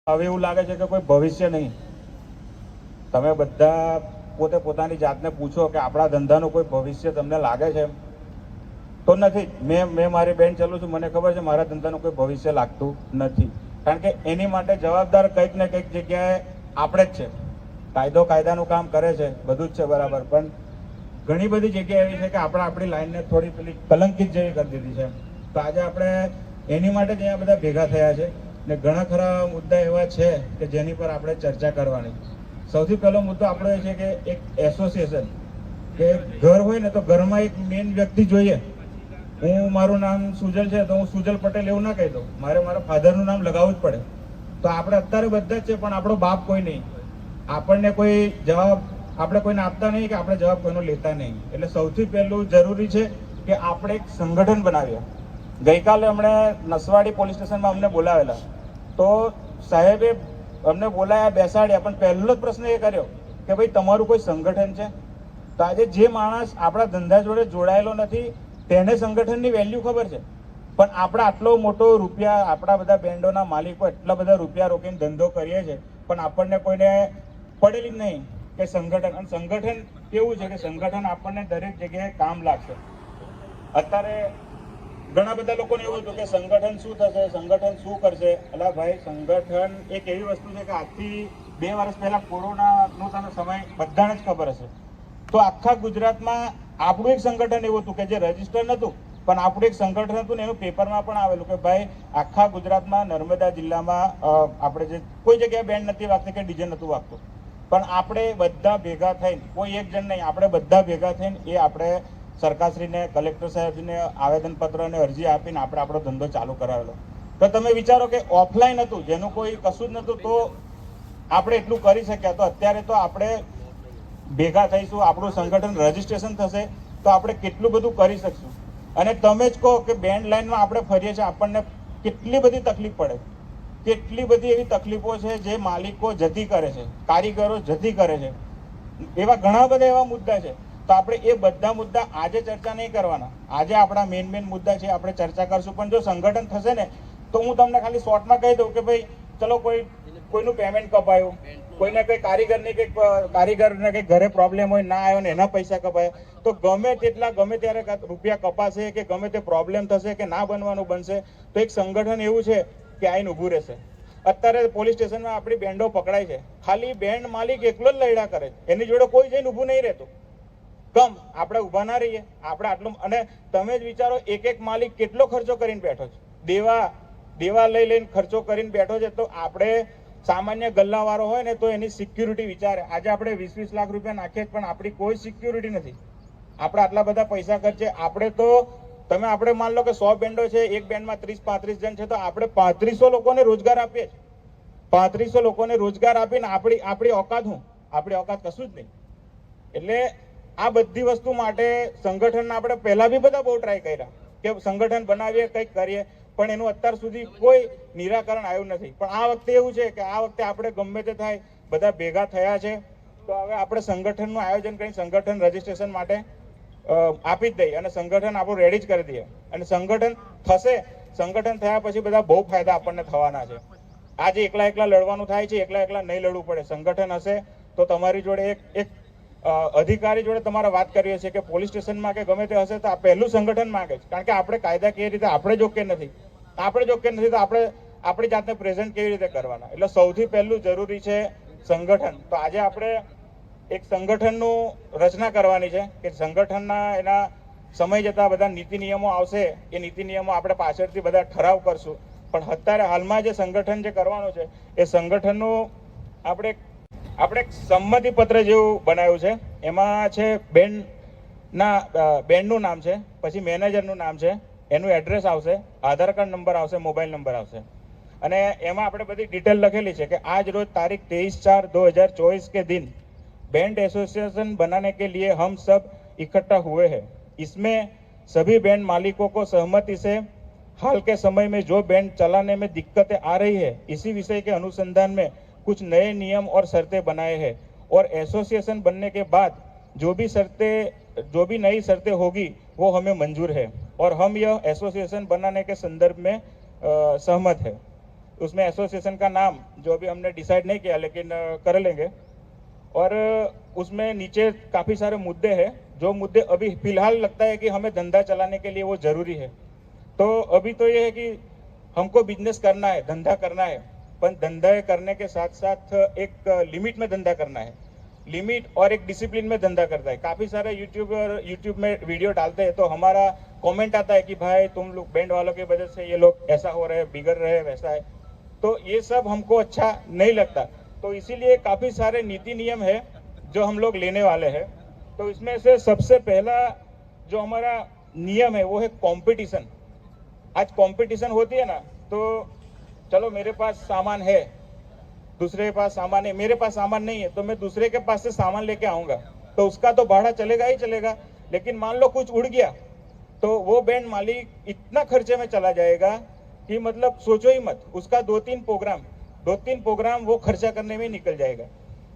હવે એવું લાગે છે કે કોઈ ભવિષ્ય નહીં. તમે બધા પોતે પોતાની જાતને પૂછો કે આપણા ધંધાનું કોઈ ભવિષ્ય તમને લાગે છે? તો નથી. મેં મારી બેન ચાલું છું, મને ખબર છે મારા ધંધાનું કોઈ ભવિષ્ય લાગતું નથી. કારણ કે એની માટે જવાબદાર કંઈક ને કંઈક જગ્યાએ આપણે જ છે. કાયદો કાયદાનું કામ કરે છે, બધું જ છે બરાબર, પણ ઘણી બધી જગ્યા એવી છે કે આપણે આપણી લાઈનને થોડી પેલી કલંકિત જેવી કરી દીધી છે. તો આજે આપણે એની માટે જ અહીંયા બધા ભેગા થયા છે ને ઘણા ખરા મુદ્દા એવા છે કે જેની પર આપણે ચર્ચા કરવાની. સૌથી પહેલો મુદ્દો આપણો એ છે કે એક એસોસિએશન, કે ઘર હોય ને તો ઘરમાં એક મેઇન વ્યક્તિ જોઈએ. મારું નામ સુજલ છે તો હું સુજલ પટેલ એવું ના કહી દઉં, મારા ફાધરનું નામ લગાવવું જ પડે. તો આપણે અત્યારે બધા જ છે પણ આપણો બાપ કોઈ નહીં. આપણને કોઈ જવાબ આપણે કોઈને આપતા નહીં કે આપણે જવાબ કોઈનો લેતા નહીં. એટલે સૌથી પહેલું જરૂરી છે કે આપણે એક સંગઠન બનાવીએ. ગઈકાલે અમને નસવાડી પોલીસ સ્ટેશનમાં અમને બોલાવેલા, તો સાહેબે અમને બોલાયા, બેસાડ્યા, પણ પહેલો જ પ્રશ્ન એ કર્યો કે ભાઈ તમારું કોઈ સંગઠન છે? તો આજે જે માણસ આપણા ધંધા જોડે જોડાયેલો નથી તેને સંગઠનની વેલ્યુ ખબર છે, પણ આપણે આટલો મોટો રૂપિયા, આપણા બધા બેન્ડોના માલિકો એટલા બધા રૂપિયા રોકીને ધંધો કરીએ છીએ, પણ આપણને કોઈને પડેલી જ નહીં કે સંગઠન. અને સંગઠન કેવું છે કે સંગઠન આપણને દરેક જગ્યાએ કામ લાગશે. અત્યારે ઘણા બધા લોકોને એવું હતું કે સંગઠન શું થશે, સંગઠન શું કરશે. અલા ભાઈ, સંગઠન એક એવી વસ્તુ છે કે આજથી 2 વર્ષ પહેલા કોરોનાનો સમય બધાને જ ખબર હશે. તો આખા ગુજરાતમાં આપણું એક સંગઠન એવું હતું કે જે રજીસ્ટર નહોતું, પણ આપણું એક સંગઠન હતું ને એનું પેપરમાં પણ આવેલું કે ભાઈ આખા ગુજરાતમાં નર્મદા જિલ્લામાં આપણે જે કોઈ જગ્યાએ બેન્ડ નથી વાગતી કે ડીજે નહોતું વાગતું, પણ આપણે બધા ભેગા થઈને, કોઈ એક જણ નહીં, આપણે બધા ભેગા થઈને એ આપણે સરકારશ્રીને, કલેક્ટર સાહેબને આવેદનપત્ર અને અરજી આપીને આપણે આપણો ધંધો ચાલુ કરાવેલો. તો તમે વિચારો કે ઓફલાઈન હતું, જેનું કોઈ કશું જ નહોતું, તો આપણે એટલું કરી શક્યા. તો અત્યારે તો આપણે ભેગા થઈશું, આપણું સંગઠન રજીસ્ટ્રેશન થશે, તો આપણે કેટલું બધું કરી શકશું. અને તમે જ કહો કે બેન્ડ લાઈનમાં આપણે ફરીએ છીએ, આપણને કેટલી બધી તકલીફ પડે, કેટલી બધી એવી તકલીફો છે જે માલિકો જતી કરે છે, કારીગરો જતી કરે છે. એવા ઘણા બધા એવા મુદ્દા છે. તો આપણે એ બધા મુદ્દા આજે ચર્ચા નહીં કરવાના. આજે આપણા મેઇન મુદ્દા છે, આપણે ચર્ચા કરશું. પણ જો સંગઠન થશે ને, તો હું તમને ખાલી શોર્ટમાં કહી દઉં કે ભાઈ ચલો કોઈનું પેમેન્ટ કપાયું, કોઈને કંઈ કારીગરને કંઈ ઘરે પ્રોબ્લેમ હોય, ના આવ્યો ને એના પૈસા કપાયા, તો ગમે ત્યારે રૂપિયા કપાશે કે ગમે તે પ્રોબ્લેમ થશે કે ના બનવાનું બનશે, તો એક સંગઠન એવું છે કે આઈને ઊભું રહેશે. અત્યારે પોલીસ સ્ટેશનમાં આપણી બેન્ડો પકડાય છે, ખાલી બેન્ડ માલિક એકલો જ લડ્યા કરે છે, એની જોડે કોઈ જઈને ઊભું નહીં રહેતું. આપણે ઊભા ના રહીએ, આપણે આટલું. અને તમે જ વિચારો, એક માલિક કેટલો ખર્ચો કરીને બેઠો છે, દેવા લઈને ખર્ચો કરીને બેઠો છે. તો આપણે સામાન્ય ગલ્લાવાળો હોય ને તો એની સિક્યુરિટી વિચારે. આજે આપણે 20-20 લાખ રૂપિયા નાખીએ પણ આપણી કોઈ સિક્યુરિટી નથી. આપણે આટલા બધા પૈસા ખર્ચે. આપણે માન લો કે 100 બેન્ડો છે, એક બેન્ડમાં 30-35 જણ છે, તો આપણે 3500 લોકોને રોજગાર આપીએ છીએ. 3500 લોકોને રોજગાર આપીને આપણી ઓકાત કશું જ નહીં. એટલે આ બધી વસ્તુ માટે સંગઠનના આપણે પહેલા બી બધા બહુ ટ્રાય કર્યા કે સંગઠન બનાવીએ, કંઈક કરીએ, પણ એનું અત્યાર સુધી કોઈ નિરાકરણ આવ્યું નથી. પણ આ વખતે એવું છે કે આ વખતે આપણે ગમે તે થાય બધા ભેગા થયા છે, તો હવે આપણે સંગઠનનું આયોજન કરી સંગઠન રજીસ્ટ્રેશન માટે આપી જ દઈએ અને સંગઠન આપણું રેડી જ કરી દઈએ. અને સંગઠન થશે, સંગઠન થયા પછી બધા બહુ ફાયદા આપણને થવાના છે. આજે એકલા લડવાનું થાય છે, એકલા નહીં લડવું પડે. સંગઠન હશે તો તમારી જોડે એક અધિકારી જોડે તમારે વાત કરવી હશે કે પોલીસ સ્ટેશનમાં કે ગમે તે હશે, તો આ પહેલું સંગઠન માંગે છે. કારણ કે આપણે કાયદાકીય રીતે આપણે જ ઓકે નથી, તો આપણે આપણી જાતને પ્રેઝન્ટ કેવી રીતે કરવાના. એટલે સૌથી પહેલું જરૂરી છે સંગઠન. તો આજે આપણે એક સંગઠનનું રચના કરવાની છે કે સંગઠનના એના સમય જતા બધા નીતિ નિયમો આવશે, એ નીતિ નિયમો આપણે પાછળથી બધા ઠરાવ કરશું. પણ અત્યારે હાલમાં જે સંગઠન જે કરવાનું છે, એ સંગઠનનું આપણે એક સંમતિ પત્ર જેવું બનાવ્યું છે. એમાં છે બેન્ડનું નામ છે, પછી મેનેજરનું નામ છે, એનું એડ્રેસ આવશે, આધાર કાર્ડ નંબર આવશે, મોબાઈલ નંબર આવશે, અને એમાં આપણે બધી डिटेल લખેલી છે કે આજ રોજ તારીખ 23/4/2024 के दिन बैंड एसोसिएशन बनाने के लिए हम सब इकट्ठा हुए हैं. इसमें सभी बैंड मालिकों को सहमति से हाल के समय में जो बैंड चलाने में दिक्कतें आ रही है, इसी विषय के अनुसंधान में कुछ नए नियम और शर्तें बनाए हैं. और एसोसिएशन बनने के बाद जो भी नई शर्तें होगी वो हमें मंजूर है और हम यह एसोसिएशन बनाने के संदर्भ में सहमत है. उसमें एसोसिएशन का नाम जो अभी हमने डिसाइड नहीं किया, लेकिन कर लेंगे। और उसमें नीचे काफ़ी सारे मुद्दे हैं, जो मुद्दे अभी फिलहाल लगता है कि हमें धंधा चलाने के लिए वो ज़रूरी है। तो अभी तो ये है कि हमको बिजनेस करना है, धंधा करना है, पर धंधा करने के साथ साथ एक लिमिट में धंधा करना है, लिमिट और एक डिसिप्लिन में धंधा करता है। काफ़ी सारे यूट्यूब में वीडियो डालते हैं तो हमारा कमेंट आता है कि भाई तुम लोग बैंड वालों की वजह से ये लोग ऐसा हो रहे हैं, बिगड़ रहे हैं, वैसा है। तो ये सब हमको अच्छा नहीं लगता। तो इसीलिए काफ़ी सारे नीति नियम है जो हम लोग लेने वाले हैं। तो इसमें से सबसे पहला जो हमारा नियम है वो है कंपटीशन। आज कंपटीशन होती है ना, तो चलो मेरे पास सामान है, दूसरे के पास सामान है, मेरे पास सामान नहीं है, तो मैं दूसरे के पास से सामान लेके आऊंगा, तो उसका तो भाड़ा चलेगा ही चलेगा। लेकिन मान लो कुछ उड़ गया तो वो बैंड मालिक इतना खर्चे में चला जाएगा कि मतलब सोचो ही मत। उसका दो तीन प्रोग्राम वो खर्चा करने में निकल जाएगा।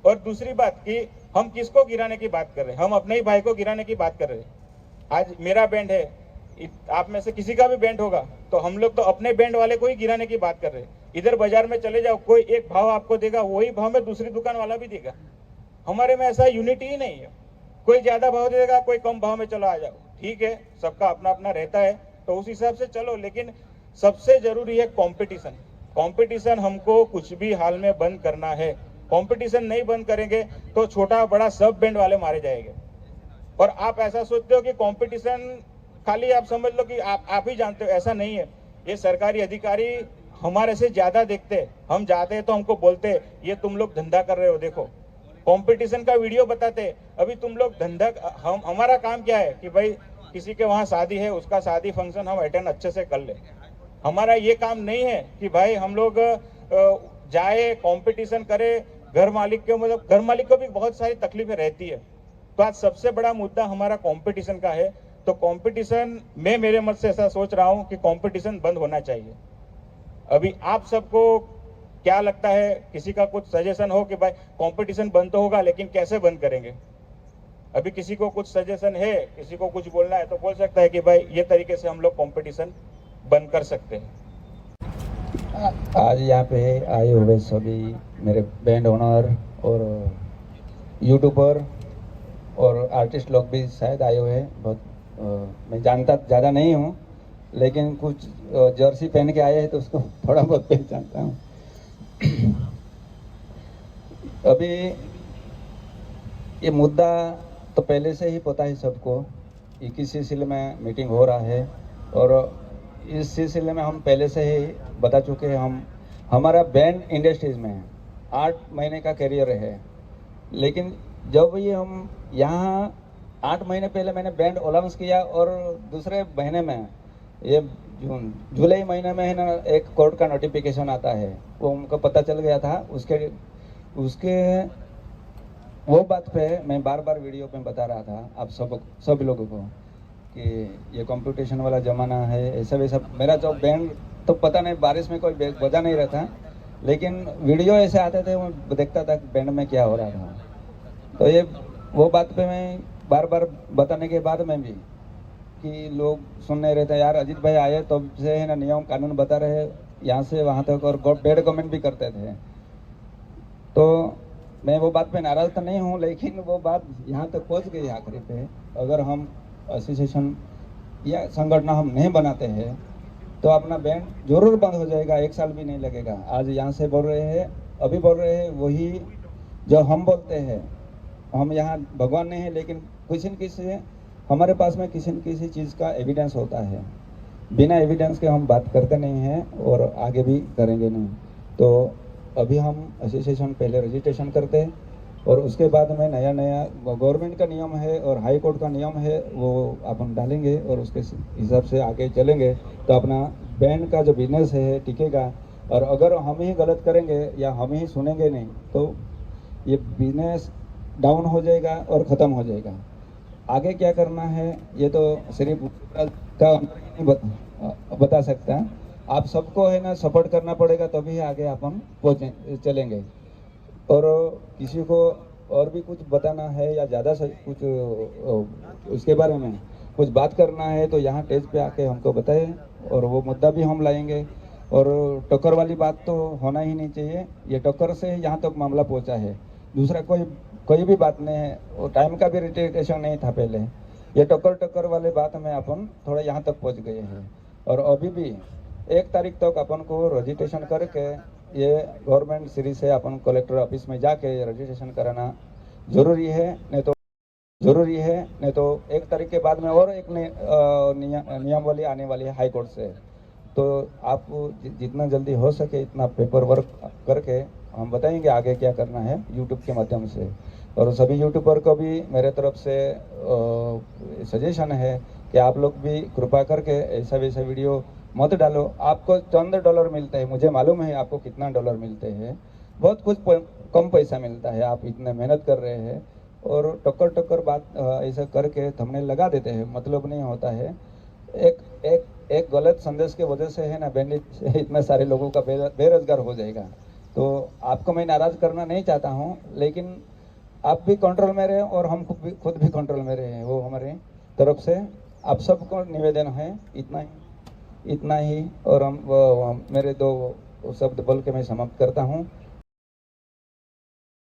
और दूसरी बात कि हम किसको गिराने की बात कर रहे हैं? हम अपने ही भाई को गिराने की बात कर रहे हैं। आज मेरा बैंड है, आप में से किसी का भी बैंड होगा, तो हम लोग तो अपने बैंड वाले को ही गिराने की बात कर रहे हैं। इधर बाजार में चले जाओ, कोई एक भाव आपको देगा, वही भाव में दूसरी दुकान वाला भी देगा। हमारे में ऐसा यूनिटी ही नहीं है। कोई ज्यादा भाव देगा, कोई कम भाव में चलो आ जाओ, ठीक है, सबका अपना अपना रहता है, तो उस हिसाब से चलो। लेकिन सबसे जरूरी है कंपटीशन। कंपटीशन हमको कुछ भी हाल में बंद करना है। कंपटीशन नहीं बंद करेंगे तो छोटा बड़ा सब बैंड वाले मारे जाएंगे। और आप ऐसा सोचते हो कि कंपटीशन खाली आप समझ लो कि आप ही जानते हो, ऐसा नहीं है। ये सरकारी अधिकारी हमारे से ज्यादा देखते हैं। हम जाते हैं तो हमको बोलते हैं ये तुम लोग धंधा कर रहे हो, देखो कंपटीशन का वीडियो बताते हैं। अभी तुम लोग धंधा, हम हमारा काम क्या है कि भाई किसी के वहाँ शादी है, उसका शादी फंक्शन हम अटेंड अच्छे से कर ले। हमारा ये काम नहीं है कि भाई हम लोग जाए कंपटीशन करे। घर मालिक के, मतलब घर मालिक को भी बहुत सारी तकलीफें रहती है। तो आज सबसे बड़ा मुद्दा हमारा कंपटीशन का है। तो कंपटीशन, मैं मेरे मत से ऐसा सोच रहा हूं कि कंपटीशन बंद होना चाहिए। अभी आप सबको क्या लगता है? किसी का कुछ सजेशन हो कि भाई कंपटीशन बंद तो होगा, लेकिन कैसे बंद करेंगे? अभी किसी को कुछ सजेशन है, किसी को कुछ बोलना है तो बोल सकता है कि भाई ये तरीके से हम लोग कंपटीशन बंद कर सकते हैं। आज यहाँ पे आए हुए सभी मेरे बैंड ओनर और यूट्यूबर और आर्टिस्ट लोग भी शायद आए हुए हैं। बहुत मैं जानता ज़्यादा नहीं हूँ, लेकिन कुछ जर्सी पहन के आए हैं तो उसको थोड़ा बहुत पहचानता हूँ। अभी ये मुद्दा तो पहले से ही पता है सबको, 21 सिलसिले में मीटिंग हो रहा है और इस सिलसिले में हम पहले से ही बता चुके हैं। हमारा बैंड इंडस्ट्रीज में 8 महीने का करियर है, लेकिन जब ये हम यहाँ 8 महीने पहले मैंने बैंड अनाउंस किया और दूसरे महीने में ये जुलाई महीने में है ना, एक कोर्ट का नोटिफिकेशन आता है, वो उनको पता चल गया था। उसके वो बात पे मैं बार बार वीडियो पे बता रहा था आप सब लोगों को कि ये कंपटीशन वाला ज़माना है, ऐसा वैसा। मेरा जो बैंड तो पता नहीं, बारिश में कोई बजा नहीं रहता, लेकिन वीडियो ऐसे आते थे, मैं देखता था बैंड में क्या हो रहा था। तो ये वो बात पे मैं बार बार बताने के बाद में भी कि लोग सुन नहीं रहते। यार अजीत भाई आए तो से है ना, नियम कानून बता रहे यहाँ से वहाँ तक, और बैड कमेंट भी करते थे। तो मैं वो बात पे नाराज तो नहीं हूँ, लेकिन वो बात यहाँ तक पहुँच गई आखिरी पे। अगर हम एसोसिएशन या संगठन हम नहीं बनाते हैं तो अपना बैंड जरूर बंद हो जाएगा, 1 साल भी नहीं लगेगा। आज यहाँ से बोल रहे हैं, अभी बोल रहे हैं वही जो हम बोलते हैं। हम यहाँ भगवान नहीं है, लेकिन किसी न किसी हमारे पास में किसी न किसी चीज़ का एविडेंस होता है। बिना एविडेंस के हम बात करते नहीं हैं और आगे भी करेंगे नहीं। तो अभी हम एसोसिएशन पहले रजिस्ट्रेशन करते हैं और उसके बाद में नया गवर्नमेंट का नियम है और हाई कोर्ट का नियम है, वो अपन डालेंगे और उसके हिसाब से आगे चलेंगे। तो अपना बैंड का जो बिजनेस है टिकेगा। और अगर हम ही गलत करेंगे या हम ही सुनेंगे नहीं तो ये बिजनेस डाउन हो जाएगा और ख़त्म हो जाएगा। आगे क्या करना है ये तो सिर्फ का नहीं बता सकता। आप सबको है ना सपोर्ट करना पड़ेगा, तभी आगे अपन चलेंगे। और किसी को और भी कुछ बताना है या ज़्यादा कुछ उसके बारे में कुछ बात करना है तो यहाँ स्टेज पे आके हमको बताएं और वो मुद्दा भी हम लाएंगे। और टक्कर वाली बात तो होना ही नहीं चाहिए। ये टक्कर से ही यहाँ तक मामला पहुँचा है, दूसरा कोई भी बात नहीं है। वो टाइम का भी रिटेशन नहीं था पहले, ये टक्कर वाले बात में अपन थोड़ा यहाँ तक पहुँच गए हैं। और अभी भी 1 तारीख तक अपन को रजिस्ट्रेशन करके ये गवर्नमेंट सीरीज से अपन कलेक्टर ऑफिस में जाके रजिस्ट्रेशन कराना जरूरी है, नहीं तो 1 तारीख के बाद में और एक नियमावली आने वाली है हाई कोर्ट से। तो आप जितना जल्दी हो सके इतना पेपर वर्क करके हम बताएंगे आगे क्या करना है यूट्यूब के माध्यम से। और सभी यूट्यूबर को भी मेरे तरफ से सजेशन है कि आप लोग भी कृपा करके ऐसा वैसा वीडियो मत डालो। आपको चंद डॉलर मिलते हैं, मुझे मालूम है आपको कितना डॉलर मिलते हैं, बहुत कुछ कम पैसा मिलता है। आप इतने मेहनत कर रहे हैं और टक्कर बात ऐसा करके थंबनेल लगा देते हैं, मतलब नहीं होता है। एक गलत संदेश के वजह से है ना बैंडिट इतने सारे लोगों का बेरोजगार हो जाएगा। तो आपको मैं नाराज करना नहीं चाहता हूँ, लेकिन आप भी कंट्रोल में रहे और हम खुद भी कंट्रोल में रहे, वो हमारे तरफ से आप सबको निवेदन है। इतना ही और हम मेरे 2 शब्द बोल के मैं समाप्त करता हूँ।